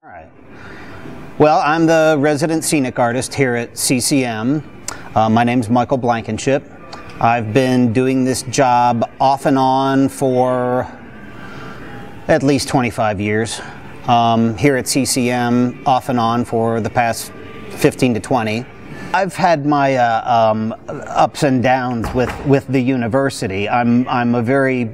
All right. Well, I'm the resident scenic artist here at CCM. My name's Michael Blankenship. I've been doing this job off and on for at least 25 years. Here at CCM, off and on for the past 15 to 20. I've had my ups and downs with the university. I'm a very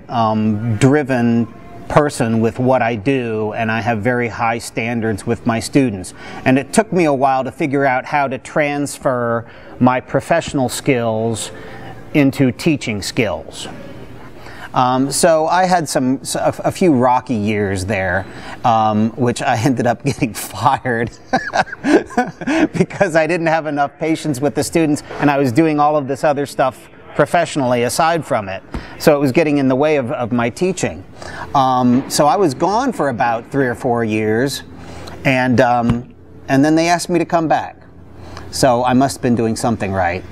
driven person with what I do, and I have very high standards with my students. And it took me a while to figure out how to transfer my professional skills into teaching skills. So I had a few rocky years there, which I ended up getting fired because I didn't have enough patience with the students, and I was doing all of this other stuff professionally aside from it. So it was getting in the way of my teaching. So I was gone for about 3 or 4 years, and then they asked me to come back. So I must have been doing something right.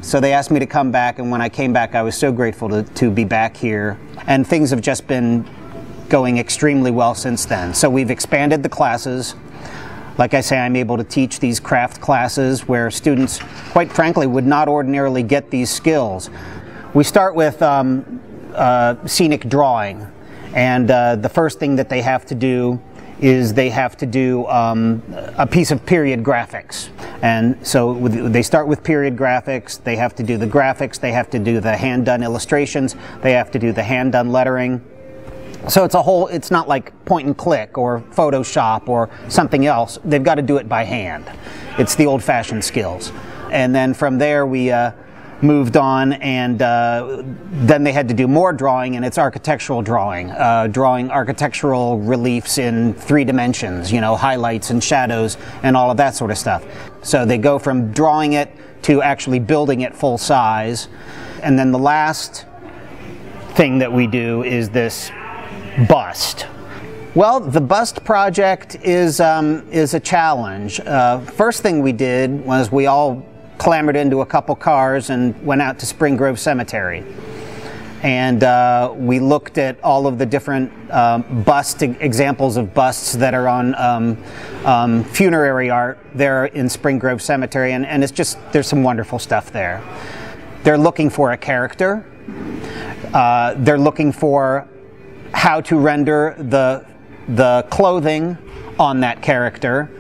So they asked me to come back, and when I came back I was so grateful to be back here, and things have just been going extremely well since then. So we've expanded the classes. Like I say, I'm able to teach these craft classes where students, quite frankly, would not ordinarily get these skills. We start with scenic drawing, and the first thing that they have to do is they have to do a piece of period graphics. And so they start with period graphics, they have to do the graphics, they have to do the hand-done illustrations, they have to do the hand-done lettering. So it's not like point and click or Photoshop or something else. They've got to do it by hand. It's the old-fashioned skills. And then from there we moved on, and then they had to do more drawing, and it's architectural drawing. Drawing architectural reliefs in 3 dimensions, you know, highlights and shadows and all of that sort of stuff. So they go from drawing it to actually building it full size. And then the last thing that we do is this bust. Well, the bust project is a challenge. First thing we did was we all clambered into a couple cars and went out to Spring Grove Cemetery. And we looked at all of the different examples of busts that are on funerary art there in Spring Grove Cemetery, and it's just, there's some wonderful stuff there. They're looking for a character. They're looking for how to render the clothing on that character.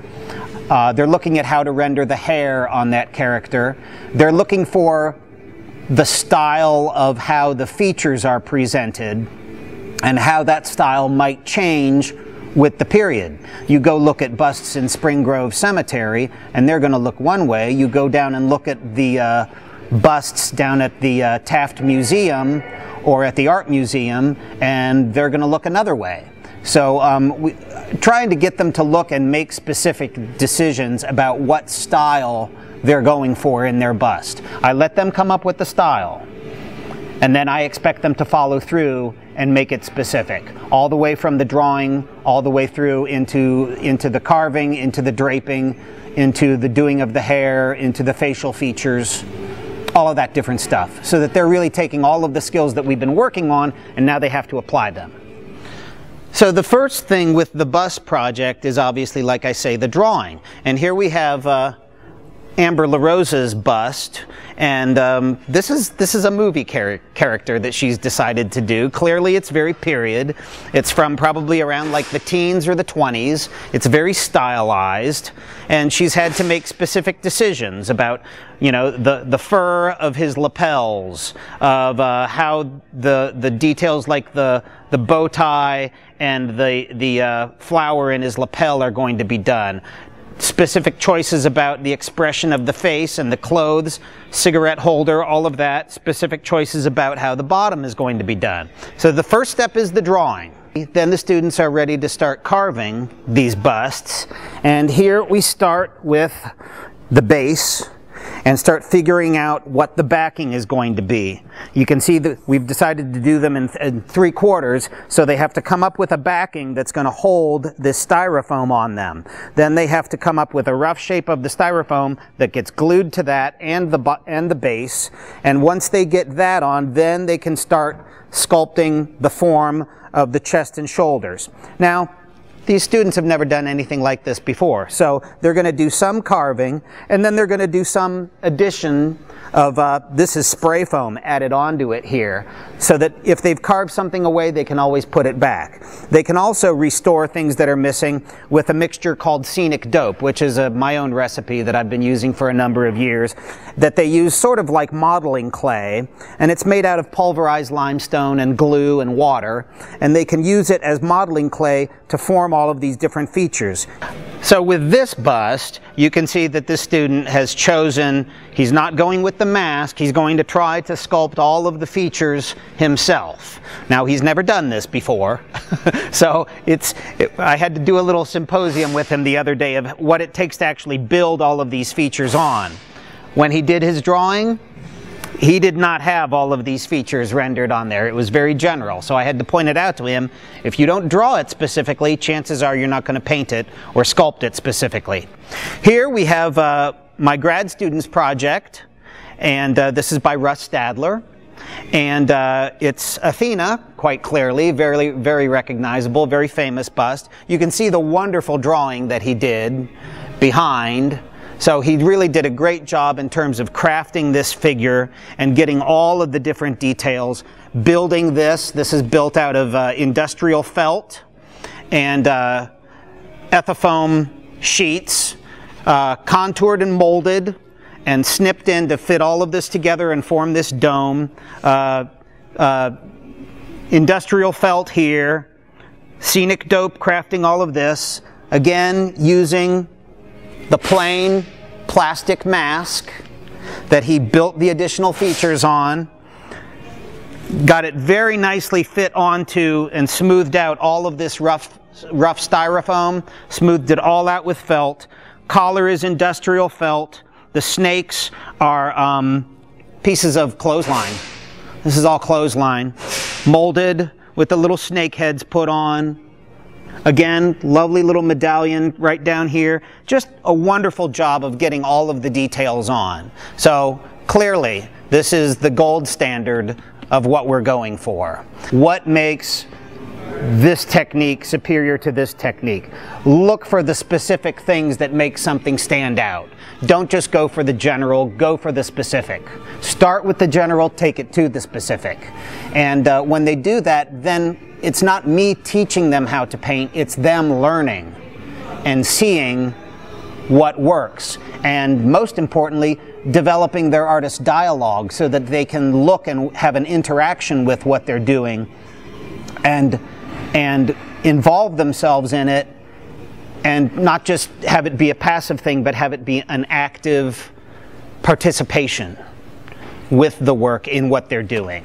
They're looking at how to render the hair on that character. They're looking for the style of how the features are presented and how that style might change with the period. You go look at busts in Spring Grove Cemetery and they're going to look one way. You go down and look at the busts down at the Taft Museum or at the Art Museum, and they're going to look another way. So trying to get them to look and make specific decisions about what style they're going for in their bust. I let them come up with the style, and then I expect them to follow through and make it specific, all the way from the drawing, all the way through into the carving, into the draping, into the doing of the hair, into the facial features, all of that different stuff, so that they're really taking all of the skills that we've been working on, and now they have to apply them. So the first thing with the bust project is obviously, like I say, the drawing. And here we have Amber LaRosa's bust, and this is a movie character that she's decided to do. Clearly it's very period. It's from probably around like the teens or the 20s. It's very stylized, and she's had to make specific decisions about, you know, the fur of his lapels, of how the details like the bow tie and the flower in his lapel are going to be done. Specific choices about the expression of the face and the clothes, cigarette holder, all of that. Specific choices about how the bottom is going to be done. So the first step is the drawing. Then the students are ready to start carving these busts. And here we start with the base and start figuring out what the backing is going to be. You can see that we've decided to do them in 3/4, so they have to come up with a backing that's going to hold this styrofoam on them. Then they have to come up with a rough shape of the styrofoam that gets glued to that and the base. And once they get that on, then they can start sculpting the form of the chest and shoulders. Now, these students have never done anything like this before. So they're going to do some carving, and then they're going to do some addition of, this is spray foam added onto it here, so that if they've carved something away, they can always put it back. They can also restore things that are missing with a mixture called scenic dope, which is my own recipe that I've been using for a number of years, that they use sort of like modeling clay, and it's made out of pulverized limestone and glue and water, and they can use it as modeling clay to form all of these different features. So with this bust, you can see that this student has chosen, he's not going with the mask, he's going to try to sculpt all of the features himself. Now, he's never done this before, so I had to do a little symposium with him the other day of what it takes to actually build all of these features on. When he did his drawing, he did not have all of these features rendered on there. It was very general, so I had to point it out to him. If you don't draw it specifically, chances are you're not going to paint it or sculpt it specifically. Here we have my grad student's project, and this is by Russ Stadler. And it's Athena, quite clearly, very, very recognizable, very famous bust. You can see the wonderful drawing that he did behind. So he really did a great job in terms of crafting this figure and getting all of the different details. Building this is built out of industrial felt and ethafoam sheets, contoured and molded and snipped in to fit all of this together and form this dome. Industrial felt here, scenic dope crafting all of this, again using the plain plastic mask that he built the additional features on, got it very nicely fit onto and smoothed out all of this rough styrofoam, smoothed it all out with felt. Collar is industrial felt. The snakes are pieces of clothesline. This is all clothesline, molded with the little snake heads put on. Again, lovely little medallion right down here. Just a wonderful job of getting all of the details on. So clearly, this is the gold standard of what we're going for. What makes this technique superior to this technique? Look for the specific things that make something stand out. Don't just go for the general, go for the specific. Start with the general, take it to the specific. And when they do that, then it's not me teaching them how to paint, it's them learning and seeing what works. And most importantly, developing their artist dialogue so that they can look and have an interaction with what they're doing and involve themselves in it, and not just have it be a passive thing, but have it be an active participation with the work in what they're doing.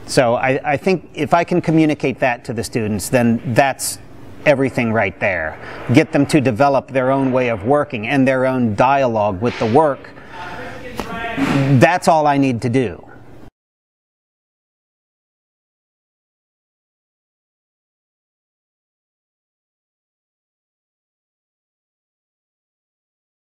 So I think if I can communicate that to the students, then that's everything right there. Get them to develop their own way of working and their own dialogue with the work. That's all I need to do.